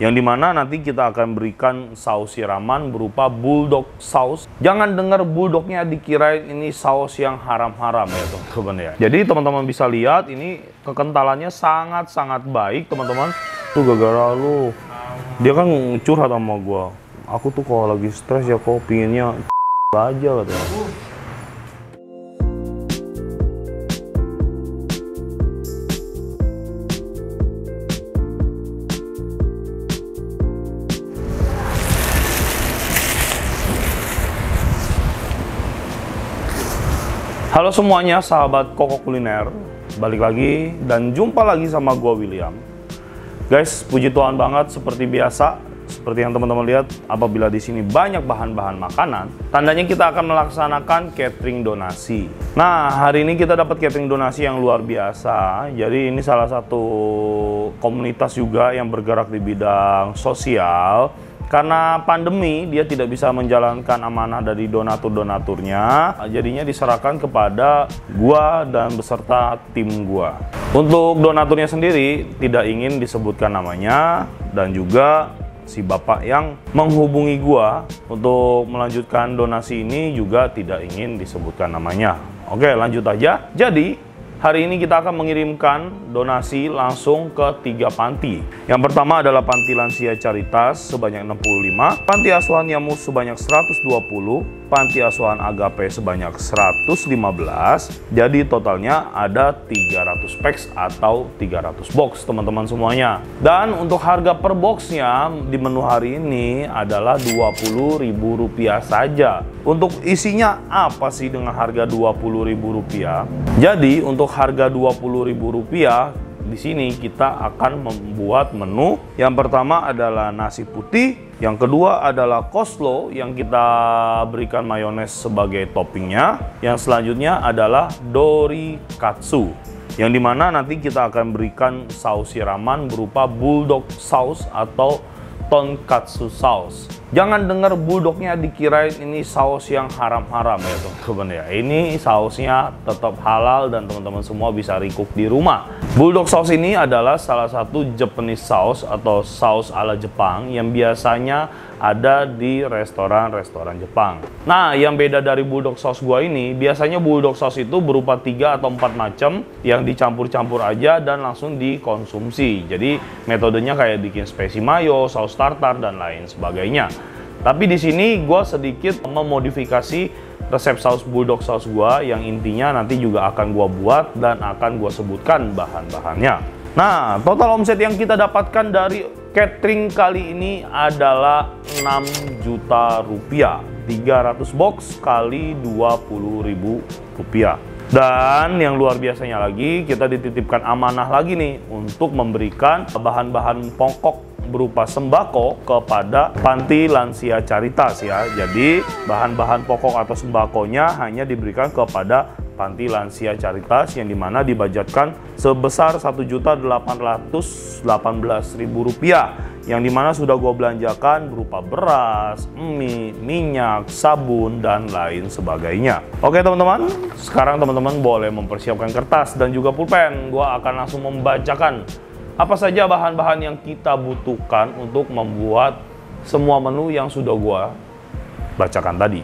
yang dimana nanti kita akan berikan saus siraman berupa bulldog sauce. Jangan dengar bulldognya dikirain ini saus yang haram-haram ya teman-teman ya. Jadi teman-teman bisa lihat ini kekentalannya sangat-sangat baik teman-teman. Tuh gara-gara lu, dia kan curhat sama gua. Aku tuh kalau lagi stres ya kok pinginnya aja katanya. Halo semuanya sahabat Koko Kuliner, balik lagi dan jumpa lagi sama gua William. Guys, puji Tuhan banget seperti biasa, seperti yang teman-teman lihat, apabila di sini banyak bahan-bahan makanan, tandanya kita akan melaksanakan catering donasi. Nah, hari ini kita dapat catering donasi yang luar biasa. Jadi ini salah satu komunitas juga yang bergerak di bidang sosial. Karena pandemi, dia tidak bisa menjalankan amanah dari donatur-donaturnya, jadinya diserahkan kepada gua dan beserta tim gua. Untuk donaturnya sendiri, tidak ingin disebutkan namanya, dan juga si bapak yang menghubungi gua untuk melanjutkan donasi ini juga tidak ingin disebutkan namanya. Oke, lanjut aja. Jadi, hari ini kita akan mengirimkan donasi langsung ke 3 panti. Yang pertama adalah Panti Lansia Caritas sebanyak 65, Panti Asuhan Yamus sebanyak 120, Panti Asuhan Agape sebanyak 115. Jadi totalnya ada 300 packs atau 300 box teman-teman semuanya. Dan untuk harga per boxnya di menu hari ini adalah Rp20.000 saja. Untuk isinya apa sih dengan harga Rp20.000? Jadi untuk harga Rp20.000 di sini kita akan membuat menu. Yang pertama adalah nasi putih, yang kedua adalah coleslaw yang kita berikan mayones sebagai toppingnya. Yang selanjutnya adalah dorikatsu, yang dimana nanti kita akan berikan saus siraman berupa bulldog sauce atau tonkatsu sauce. Jangan dengar bulldognya dikirain ini saus yang haram-haram ya teman-teman ya. Ini sausnya tetap halal dan teman-teman semua bisa recook di rumah. Bulldog sauce ini adalah salah satu Japanese sauce atau saus ala Jepang yang biasanya ada di restoran-restoran Jepang. Nah, yang beda dari bulldog sauce gua ini, biasanya bulldog sauce itu berupa 3 atau 4 macam yang dicampur-campur aja dan langsung dikonsumsi. Jadi metodenya kayak bikin spicy mayo, saus tartar dan lain sebagainya. Tapi di sini gue sedikit memodifikasi resep saus bulldog sauce gue yang intinya nanti juga akan gue buat dan akan gue sebutkan bahan-bahannya. Nah, total omset yang kita dapatkan dari catering kali ini adalah Rp6 juta. 300 box kali Rp20.000. Dan yang luar biasanya lagi, kita dititipkan amanah lagi nih untuk memberikan bahan-bahan pokok berupa sembako kepada Panti Lansia Caritas ya. Jadi bahan-bahan pokok atau sembakonya hanya diberikan kepada Panti Lansia Caritas yang dimana dibudgetkan sebesar Rp1.818.000 yang dimana sudah gue belanjakan berupa beras, mie, minyak, sabun, dan lain sebagainya. Oke teman-teman, sekarang teman-teman boleh mempersiapkan kertas dan juga pulpen. Gue akan langsung membacakan apa saja bahan-bahan yang kita butuhkan untuk membuat semua menu yang sudah gua bacakan tadi.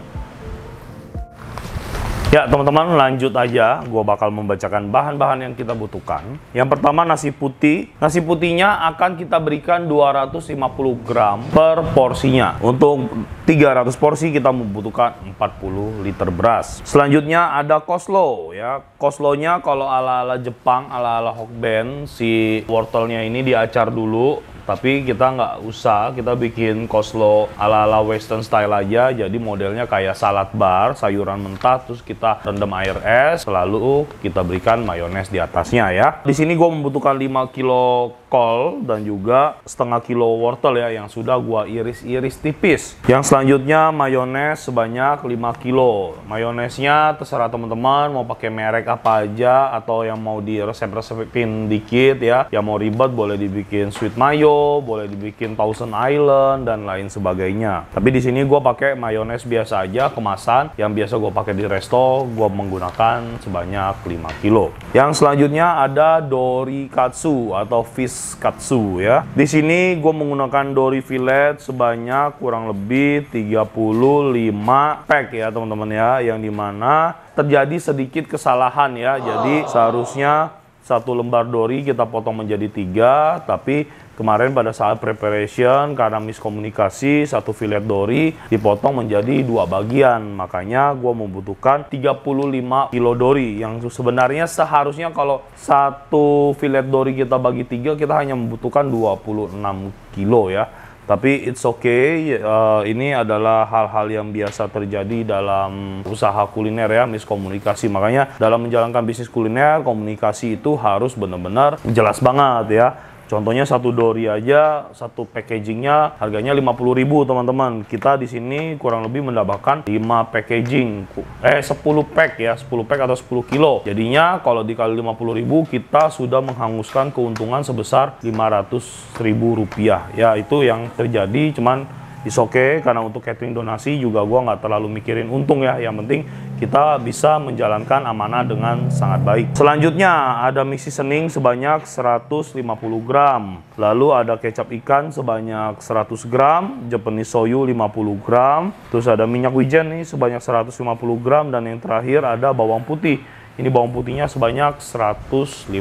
Ya teman-teman, lanjut aja. Gua bakal membacakan bahan-bahan yang kita butuhkan. Yang pertama nasi putih. Nasi putihnya akan kita berikan 250 gram per porsinya. Untuk 300 porsi kita membutuhkan 40 liter beras. Selanjutnya ada coleslaw ya. Coleslawnya kalau ala-ala Jepang, ala-ala Hokben, si wortelnya ini diacar dulu. Tapi kita nggak usah, kita bikin coleslaw ala-ala western style aja. Jadi modelnya kayak salad bar, sayuran mentah, terus kita rendam air es, lalu kita berikan mayones di atasnya ya. Di sini gue membutuhkan 5 kilo kol dan juga setengah kilo wortel ya yang sudah gue iris-iris tipis. Yang selanjutnya mayones sebanyak 5 kilo. Mayonesnya terserah teman-teman mau pakai merek apa aja atau yang mau di resep-resepin dikit ya. Yang mau ribet boleh dibikin sweet mayo, boleh dibikin Thousand Island dan lain sebagainya. Tapi di sini gue pakai mayones biasa aja kemasan yang biasa gue pakai di resto. Gue menggunakan sebanyak 5 kilo. Yang selanjutnya ada dorikatsu atau fish katsu ya. Di sini gue menggunakan dori fillet sebanyak kurang lebih 35 pack ya teman-teman ya, yang dimana terjadi sedikit kesalahan ya. Jadi seharusnya satu lembar dori kita potong menjadi 3, tapi kemarin pada saat preparation karena miskomunikasi, satu fillet dori dipotong menjadi 2 bagian. Makanya gue membutuhkan 35 kilo dori, yang sebenarnya seharusnya kalau satu fillet dori kita bagi 3, kita hanya membutuhkan 26 kilo ya. Tapi it's okay, ini adalah hal-hal yang biasa terjadi dalam usaha kuliner ya, miskomunikasi. Makanya dalam menjalankan bisnis kuliner, komunikasi itu harus benar-benar jelas banget ya. Contohnya satu dori aja, satu packagingnya harganya 50.000 teman-teman. Kita di sini kurang lebih mendapatkan 5 packaging, 10 pack ya, 10 pack atau 10 kilo. Jadinya kalau dikali 50.000 kita sudah menghanguskan keuntungan sebesar 500.000 rupiah. Ya itu yang terjadi, cuman is okay, karena untuk catering donasi juga gua nggak terlalu mikirin untung ya. Yang penting kita bisa menjalankan amanah dengan sangat baik. Selanjutnya ada mie seasoning sebanyak 150 gram. Lalu ada kecap ikan sebanyak 100 gram, Japanese soyu 50 gram. Terus ada minyak wijen nih sebanyak 150 gram. Dan yang terakhir ada bawang putih. Ini bawang putihnya sebanyak 150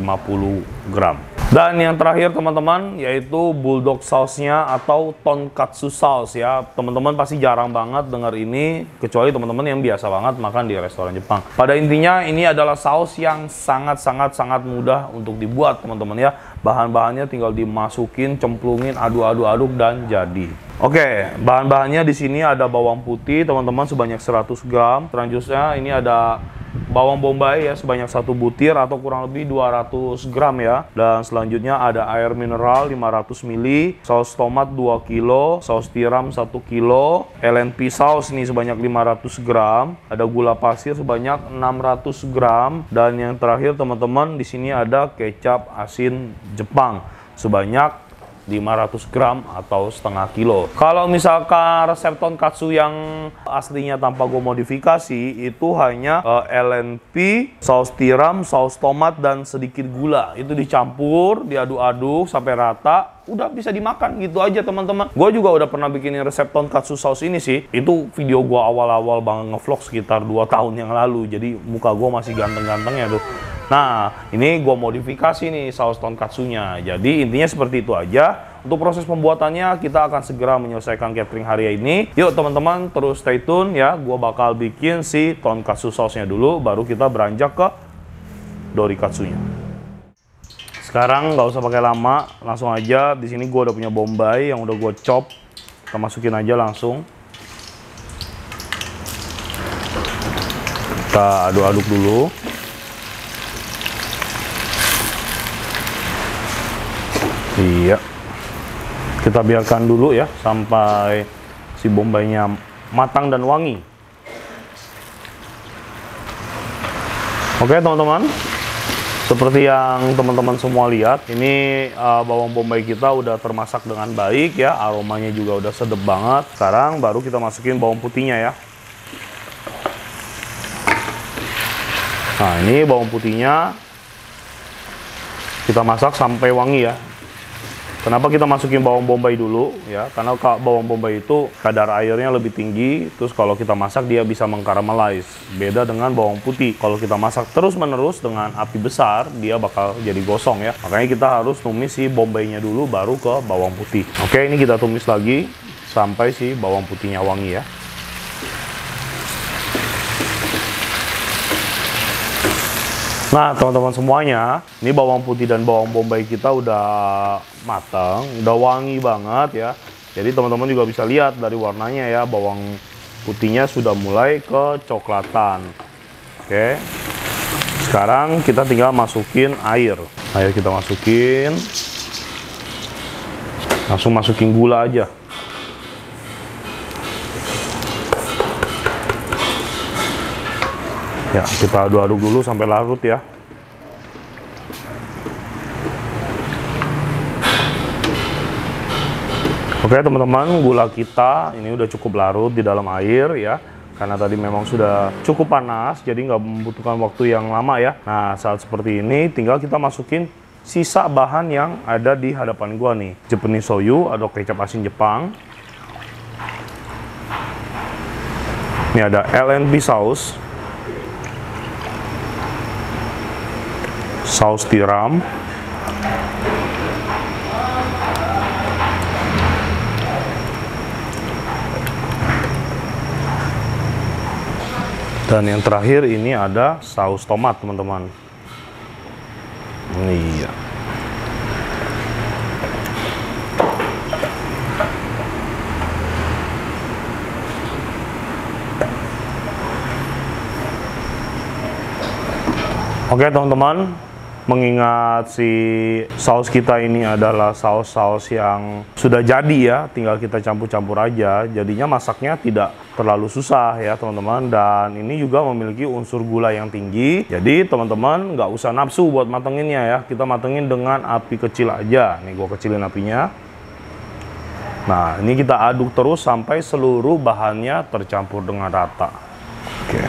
gram. Dan yang terakhir teman-teman, yaitu bulldog sauce-nya atau tonkatsu sauce ya. Teman-teman pasti jarang banget dengar ini, kecuali teman-teman yang biasa banget makan di restoran Jepang. Pada intinya ini adalah saus yang sangat mudah untuk dibuat teman-teman ya. Bahan-bahannya tinggal dimasukin, cemplungin, aduk-aduk dan jadi. Oke, bahan-bahannya di sini ada bawang putih teman-teman sebanyak 100 gram. Selanjutnya ini ada bawang bombay ya sebanyak 1 butir atau kurang lebih 200 gram ya. Dan selanjutnya ada air mineral 500 ml, saus tomat 2 kilo, saus tiram 1 kilo, LNP saus nih sebanyak 500 gram, ada gula pasir sebanyak 600 gram, dan yang terakhir teman-teman di sini ada kecap asin Jepang sebanyak 500 gram atau setengah kilo. Kalau misalkan resep tonkatsu yang aslinya tanpa gue modifikasi, itu hanya LNP, saus tiram, saus tomat, dan sedikit gula. Itu dicampur, diaduk-aduk sampai rata, udah bisa dimakan gitu aja teman-teman. Gue juga udah pernah bikinin resep tonkatsu saus ini sih. Itu video gue awal-awal banget ngevlog sekitar 2 tahun yang lalu. Jadi muka gue masih ganteng-gantengnya tuh. Nah, ini gue modifikasi nih saus tonkatsunya. Jadi intinya seperti itu aja. Untuk proses pembuatannya kita akan segera menyelesaikan catering hari ini. Yuk teman-teman terus stay tune ya. Gue bakal bikin si tonkatsu sausnya dulu, baru kita beranjak ke dorikatsunya. Sekarang nggak usah pakai lama, langsung aja. Di sini gue udah punya bombay yang udah gue chop. Kita masukin aja langsung. Kita aduk-aduk dulu. Iya, kita biarkan dulu ya sampai si bombaynya matang dan wangi. Oke teman-teman, seperti yang teman-teman semua lihat, ini bawang bombay kita udah termasak dengan baik ya, aromanya juga udah sedap banget. Sekarang baru kita masukin bawang putihnya ya. Nah ini bawang putihnya kita masak sampai wangi ya. Kenapa kita masukin bawang bombay dulu ya? Karena bawang bombay itu kadar airnya lebih tinggi, terus kalau kita masak dia bisa mengkaramelize. Beda dengan bawang putih. Kalau kita masak terus-menerus dengan api besar, dia bakal jadi gosong ya. Makanya kita harus tumis si bombaynya dulu baru ke bawang putih. Oke, ini kita tumis lagi sampai si bawang putihnya wangi ya. Nah teman-teman semuanya, ini bawang putih dan bawang bombay kita udah matang, udah wangi banget ya. Jadi teman-teman juga bisa lihat dari warnanya ya, bawang putihnya sudah mulai kecoklatan. Oke, sekarang kita tinggal masukin air. Air kita masukin, langsung masukin gula aja. Ya, kita aduk-aduk dulu sampai larut ya. Oke teman-teman, gula kita ini udah cukup larut di dalam air ya. Karena tadi memang sudah cukup panas, jadi nggak membutuhkan waktu yang lama ya. Nah, saat seperti ini tinggal kita masukin sisa bahan yang ada di hadapan gua nih. Japanese shoyu atau kecap asin Jepang. Ini ada LNP saus. Saus tiram. Dan yang terakhir ini ada saus tomat, teman-teman. Iya. Oke, teman-teman. Mengingat si saus kita ini adalah saus-saus yang sudah jadi ya, tinggal kita campur-campur aja. Jadinya masaknya tidak terlalu susah ya teman-teman. Dan ini juga memiliki unsur gula yang tinggi. Jadi teman-teman nggak usah nafsu buat matenginnya ya. Kita matengin dengan api kecil aja. Nih gua kecilin apinya. Nah ini kita aduk terus sampai seluruh bahannya tercampur dengan rata. Oke.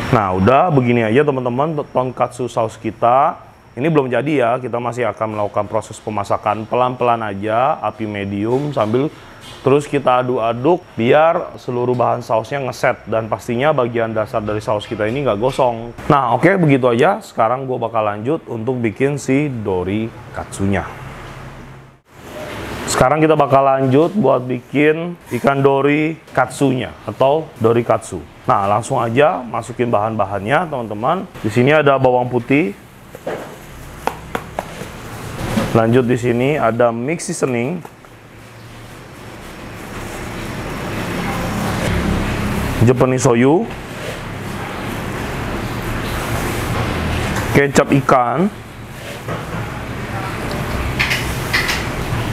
Nah udah begini aja teman-teman tonkatsu saus kita. Ini belum jadi ya, kita masih akan melakukan proses pemasakan pelan-pelan aja, api medium sambil terus kita aduk-aduk biar seluruh bahan sausnya ngeset dan pastinya bagian dasar dari saus kita ini nggak gosong. Nah oke, begitu aja. Sekarang gue bakal lanjut untuk bikin si dori katsunya. Sekarang kita bakal lanjut buat bikin ikan dori katsunya atau dori katsu. Nah, langsung aja masukin bahan-bahannya, teman-teman. Di sini ada bawang putih. Lanjut di sini ada mix seasoning. Japanese shoyu. Kecap ikan.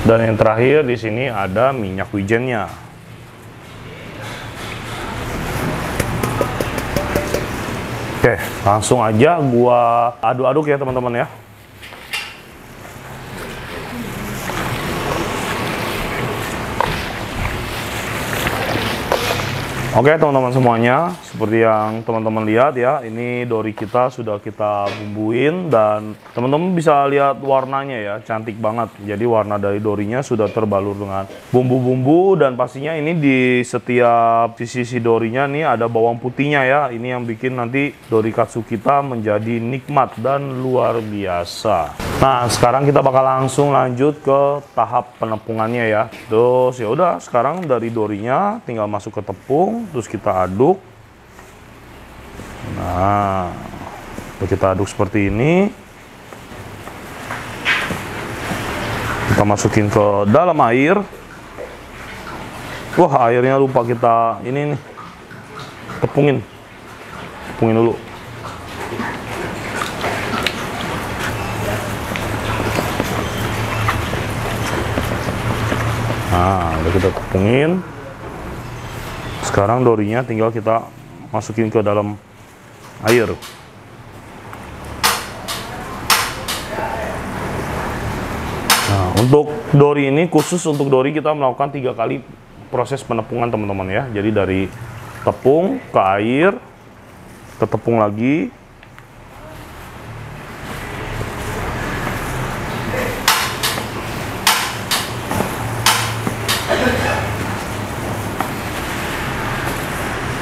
Dan yang terakhir di sini ada minyak wijennya. Oke, langsung aja gua aduk-aduk ya teman-teman ya. Oke teman-teman semuanya, seperti yang teman-teman lihat ya, ini dori kita sudah kita bumbuin dan teman-teman bisa lihat warnanya ya, cantik banget. Jadi warna dari dorinya sudah terbalur dengan bumbu-bumbu dan pastinya ini di setiap sisi dorinya nih ada bawang putihnya ya. Ini yang bikin nanti dori katsu kita menjadi nikmat dan luar biasa. Nah, sekarang kita bakal langsung lanjut ke tahap penepungannya ya. Terus ya udah, sekarang dari dorinya tinggal masuk ke tepung, terus kita aduk. Nah, kita aduk seperti ini. Kita masukin ke dalam air. Wah, airnya lupa kita ini nih. Tepungin dulu. Nah, udah kita tepungin. Sekarang dorinya tinggal kita masukin ke dalam air. Nah, untuk dori ini khusus untuk dori kita melakukan 3 kali proses penepungan teman-teman ya. Jadi dari tepung ke air, ke tepung lagi.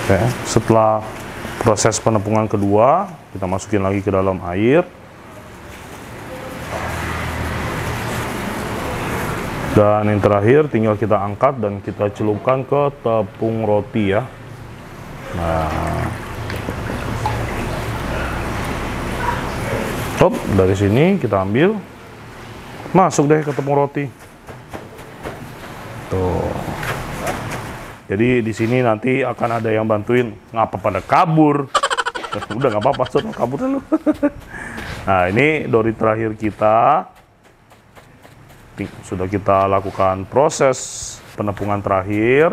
Oke, setelah proses penepungan kedua, kita masukin lagi ke dalam air. Dan yang terakhir tinggal kita angkat dan kita celupkan ke tepung roti ya. Nah, top, dari sini kita ambil, masuk deh ke tepung roti. Tuh. Jadi di sini nanti akan ada yang bantuin. Ngapa pada kabur? Udah nggak apa-apa, kabur dulu. Nah ini dori terakhir kita. Sudah kita lakukan proses penepungan terakhir.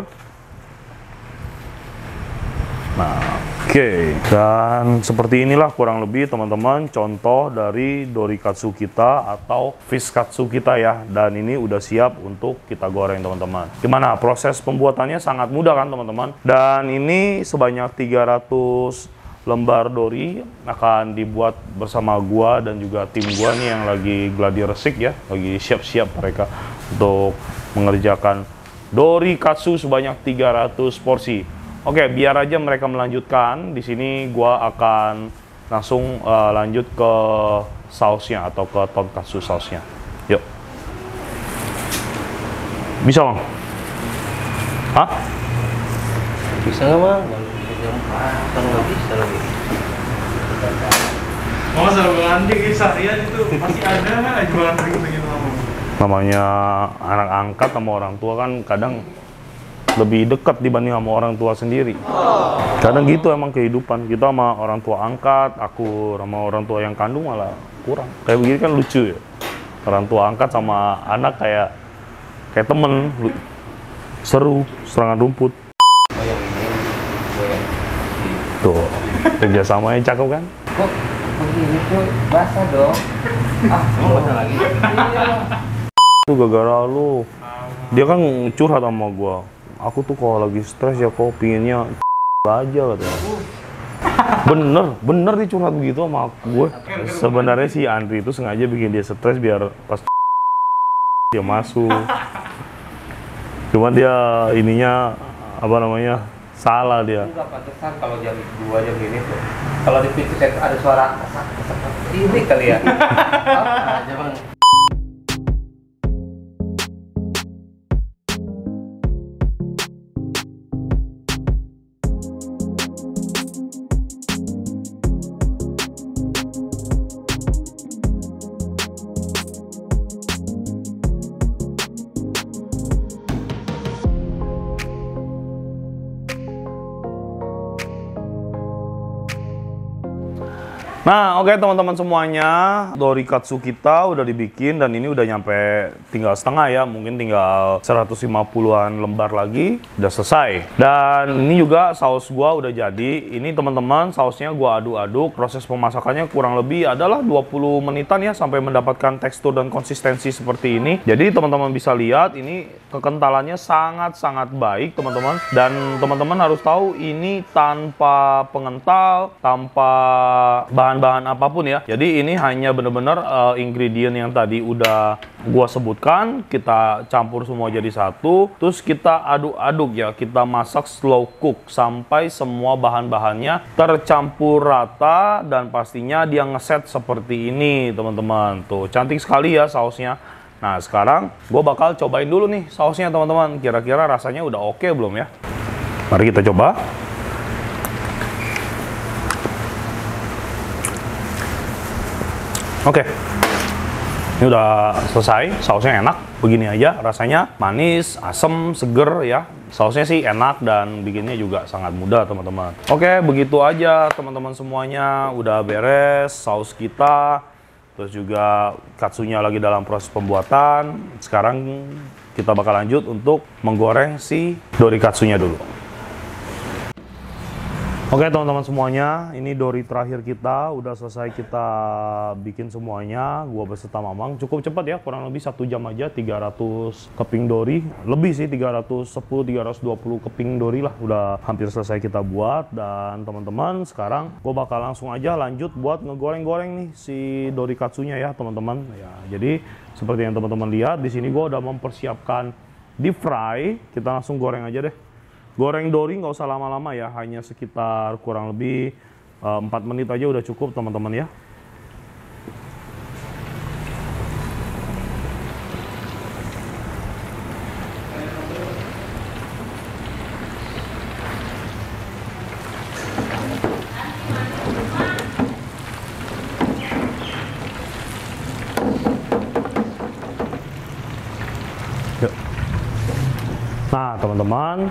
Nah oke. Dan seperti inilah kurang lebih teman-teman contoh dari dori katsu kita atau fish katsu kita ya. Dan ini udah siap untuk kita goreng teman-teman. Gimana? Proses pembuatannya sangat mudah kan teman-teman. Dan ini sebanyak 300 lembar dori akan dibuat bersama gua dan juga tim gua nih yang lagi gladi resik ya, lagi siap-siap mereka untuk mengerjakan dori katsu sebanyak 300 porsi. Oke, biar aja mereka melanjutkan. Di sini gua akan langsung lanjut ke sausnya atau ke tonkatsu sausnya. Yuk. Bisa, Bang? Hah? Bisa nggak, Bang? Kalau nggak bisa lagi. Masa berlanjut seharian itu masih ada kan jualan gitu-gitu Namanya anak angkat sama orang tua kan kadang lebih dekat dibanding sama orang tua sendiri. Kadang gitu emang kehidupan kita sama orang tua angkat, aku sama orang tua yang kandung malah kurang. Kayak begini kan lucu ya. Orang tua angkat sama anak kayak temen, seru, serangan rumput. Tuh, kerjasamanya cakep kan? Kok begini tuh basah dong? Emang basah lagi? Itu gara-gara lu. Dia kan curhat sama gua. Aku tuh kalau lagi stres ya kok pinginnya aja katanya. Bener dia curhat begitu sama gue. Sebenarnya si Andri itu sengaja bikin dia stres biar pas dia masuk. Cuman dia ininya apa namanya salah dia. Enggak pantesan kalau jam 2 jam ini tuh. Kalau di pintu saya ada suara ini kali ya. Apa aja, Bang. Nah, oke teman-teman semuanya, dori katsu kita udah dibikin dan ini udah nyampe tinggal setengah ya, mungkin tinggal 150-an lembar lagi, udah selesai. Dan ini juga saus gua udah jadi. Ini teman-teman sausnya gua aduk-aduk, proses pemasakannya kurang lebih adalah 20 menitan ya sampai mendapatkan tekstur dan konsistensi seperti ini. Jadi teman-teman bisa lihat ini kekentalannya sangat-sangat baik teman-teman. Dan teman-teman harus tahu ini tanpa pengental, tanpa bahan-bahan apapun ya. Jadi ini hanya benar-benar ingredient yang tadi udah gua sebutkan, kita campur semua jadi satu, terus kita aduk-aduk ya, kita masak slow cook sampai semua bahan-bahannya tercampur rata dan pastinya dia ngeset seperti ini teman-teman. Tuh cantik sekali ya sausnya. Nah sekarang gue bakal cobain dulu nih sausnya teman-teman, kira-kira rasanya udah oke belum ya. Mari kita coba. Oke, ini udah selesai, sausnya enak, begini aja rasanya, manis, asem, seger ya. Sausnya sih enak dan bikinnya juga sangat mudah teman-teman. Oke, begitu aja teman-teman semuanya, udah beres saus kita, terus juga katsunya lagi dalam proses pembuatan. Sekarang kita bakal lanjut untuk menggoreng si dori katsunya dulu. Oke teman-teman semuanya, ini dori terakhir kita, udah selesai kita bikin semuanya, gua beserta Mamang. Cukup cepat ya, kurang lebih 1 jam aja, 300 keping dori, lebih sih 320 keping dori lah, udah hampir selesai kita buat. Dan teman-teman sekarang gua bakal langsung aja lanjut buat ngegoreng-goreng nih si dori katsunya ya teman-teman. Ya, jadi seperti yang teman-teman lihat di sini gua udah mempersiapkan deep fry, kita langsung goreng aja deh. Goreng dori nggak usah lama-lama ya, hanya sekitar kurang lebih 4 menit aja udah cukup teman-teman ya. Yuk. Nah teman-teman,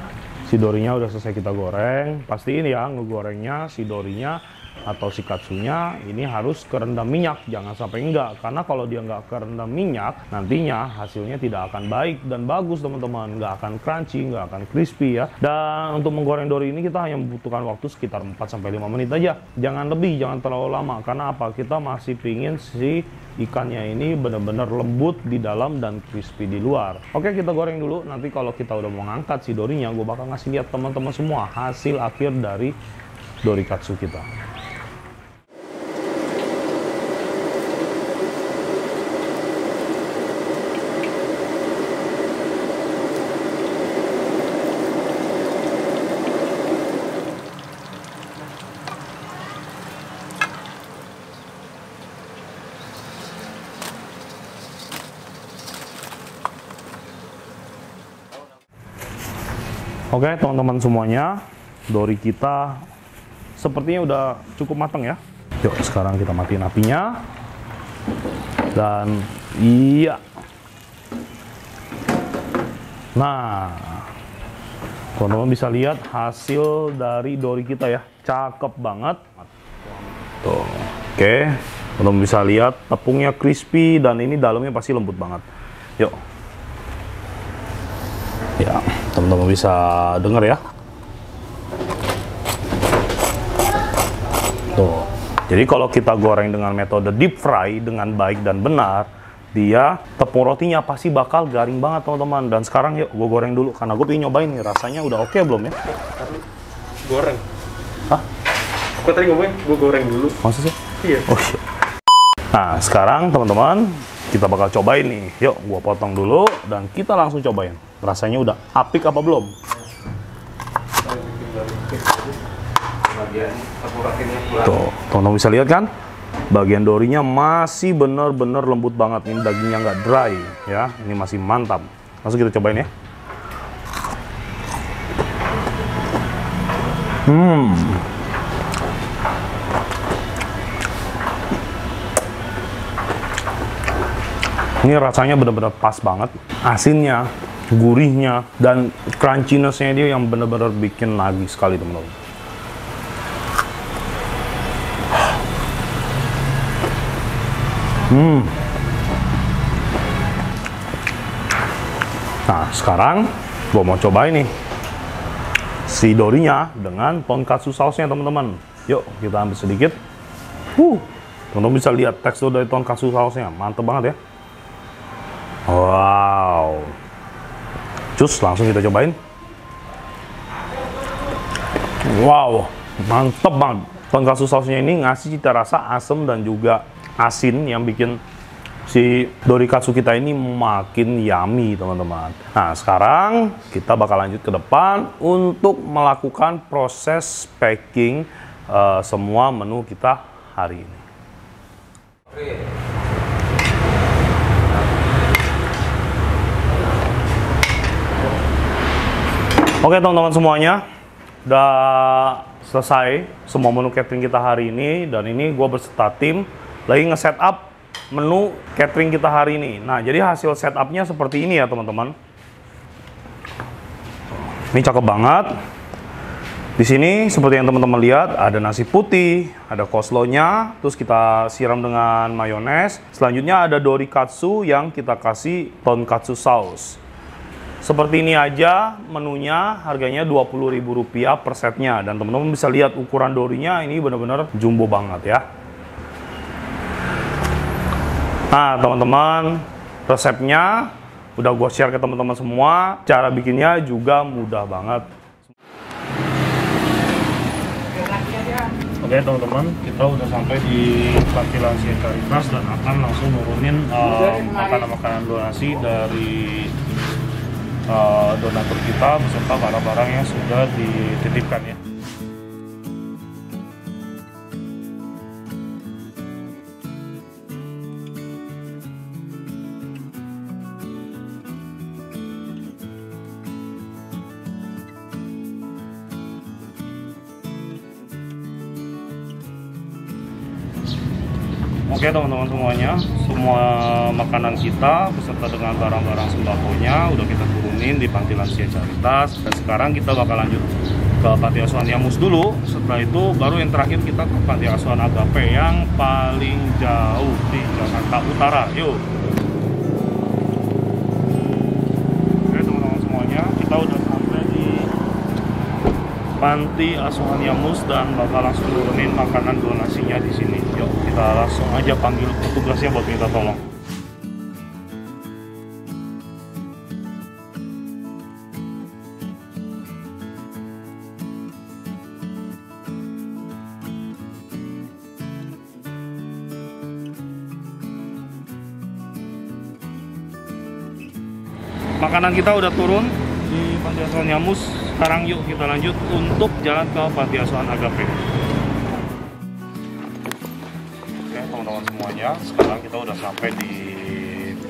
si dorinya udah selesai kita goreng. Pastiin ya ngegorengnya si dorinya atau si katsunya ini harus kerendam minyak, jangan sampai enggak, karena kalau dia nggak kerendam minyak nantinya hasilnya tidak akan baik dan bagus teman-teman, nggak akan crunchy, nggak akan crispy ya. Dan untuk menggoreng dori ini kita hanya membutuhkan waktu sekitar 4-5 menit aja, jangan lebih, jangan terlalu lama. Karena apa? Kita masih pingin si ikannya ini benar-benar lembut di dalam dan crispy di luar. Oke, kita goreng dulu. Nanti kalau kita udah mau ngangkat si dorinya, gue bakal ngasih lihat teman-teman semua hasil akhir dari dorikatsu kita. Oke teman-teman semuanya, dori kita sepertinya udah cukup matang ya. Yuk sekarang kita matiin apinya. Dan iya. Nah, teman-teman bisa lihat hasil dari dori kita ya. Cakep banget. Tuh. Oke, teman-teman bisa lihat tepungnya crispy dan ini dalamnya pasti lembut banget. Yuk. Ya, teman-teman bisa dengar ya. Tuh. Jadi kalau kita goreng dengan metode deep fry dengan baik dan benar, dia tepung rotinya pasti bakal garing banget teman-teman. Dan sekarang yuk gue goreng dulu karena gue pengen nyobain nih rasanya udah oke belum ya? Goreng. Hah? Kok tadi ngomongin gue goreng dulu? Maksud sih? Iya. Oh, shit. Nah sekarang teman-teman kita bakal cobain nih. Yuk gue potong dulu dan kita langsung cobain. Rasanya udah apik apa belum? Bagian tepung rotinya kurang. Tuh, teman-teman bisa lihat kan? Bagian dorinya masih bener-bener lembut banget. Ini dagingnya nggak dry ya. Ini masih mantap. Langsung kita cobain ya. Ini rasanya bener-bener pas banget. Asinnya, gurihnya, dan crunchiness-nya dia yang bener-bener bikin nagih sekali teman-teman. Nah, sekarang gue mau cobain nih si dorinya dengan tonkatsu sausnya teman-teman. Yuk, kita ambil sedikit. Teman-teman bisa lihat tekstur dari tonkatsu sausnya, mantep banget ya. Wow. Cus, langsung kita cobain. Wow, mantep banget. Tonkatsu sausnya ini ngasih cita rasa asam dan juga asin yang bikin si dorikatsu kita ini makin yummy teman-teman. Nah sekarang kita bakal lanjut ke depan untuk melakukan proses packing semua menu kita hari ini. Oke teman-teman semuanya, udah selesai semua menu catering kita hari ini. Dan ini gue berserta tim lagi nge-setup menu catering kita hari ini. Nah jadi hasil setupnya seperti ini ya teman-teman. Ini cakep banget. Di sini seperti yang teman-teman lihat ada nasi putih, ada coleslaw-nya, terus kita siram dengan mayones. Selanjutnya ada dorikatsu yang kita kasih tonkatsu sauce. Seperti ini aja menunya, harganya Rp20.000 per setnya. Dan teman-teman bisa lihat ukuran dorinya ini benar-benar jumbo banget ya. Nah teman-teman, resepnya udah gue share ke teman-teman semua. Cara bikinnya juga mudah banget. Oke teman-teman, kita udah sampai di Panti Lansia Caritas dan akan langsung nurunin makanan-makanan donasi dari donatur kita beserta barang-barang yang sudah dititipkan ya. Oke teman-teman semuanya, semua makanan kita beserta dengan barang-barang sembakonya udah kita turunin di Panti Lansia Caritas. Dan sekarang kita bakal lanjut ke Panti Asuhan Yamus dulu. Setelah itu baru yang terakhir kita ke Panti Asuhan Agape yang paling jauh di Jakarta Utara. Yuk. Oke teman-teman semuanya, kita udah sampai di Panti Asuhan Yamus dan bakal langsung turunin makanan donasinya di sini. Yuk, kita langsung aja panggil petugasnya buat minta tolong. makanan kita udah turun di Panti Asuhan Nyamus. Sekarang yuk kita lanjut untuk jalan ke Panti Asuhan Agape. Oke teman-teman semuanya, sekarang kita udah sampai di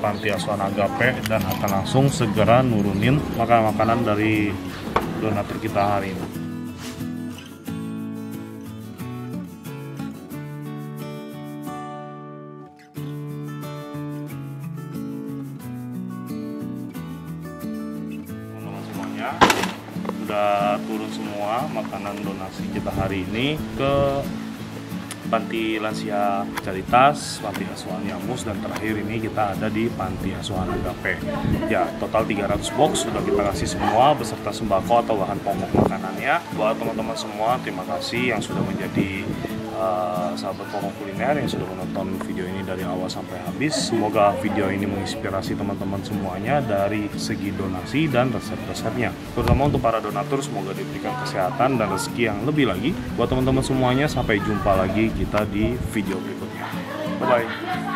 Panti Asuhan Agape dan akan langsung segera nurunin makanan-makanan dari donatur kita hari ini. Udah turun semua makanan donasi kita hari ini ke Panti Lansia Caritas, Panti Asuhan Nyamus, dan terakhir ini kita ada di Panti Asuhan Agape. Ya, total 300 box sudah kita kasih semua beserta sembako atau bahan pokok makanannya. Buat teman-teman semua, terima kasih yang sudah menjadi sahabat pokok kuliner yang sudah menonton video ini dari awal sampai habis. Semoga video ini menginspirasi teman-teman semuanya dari segi donasi dan resep-resepnya. Terutama untuk para donatur, semoga diberikan kesehatan dan rezeki yang lebih lagi. Buat teman-teman semuanya, sampai jumpa lagi kita di video berikutnya. Bye-bye.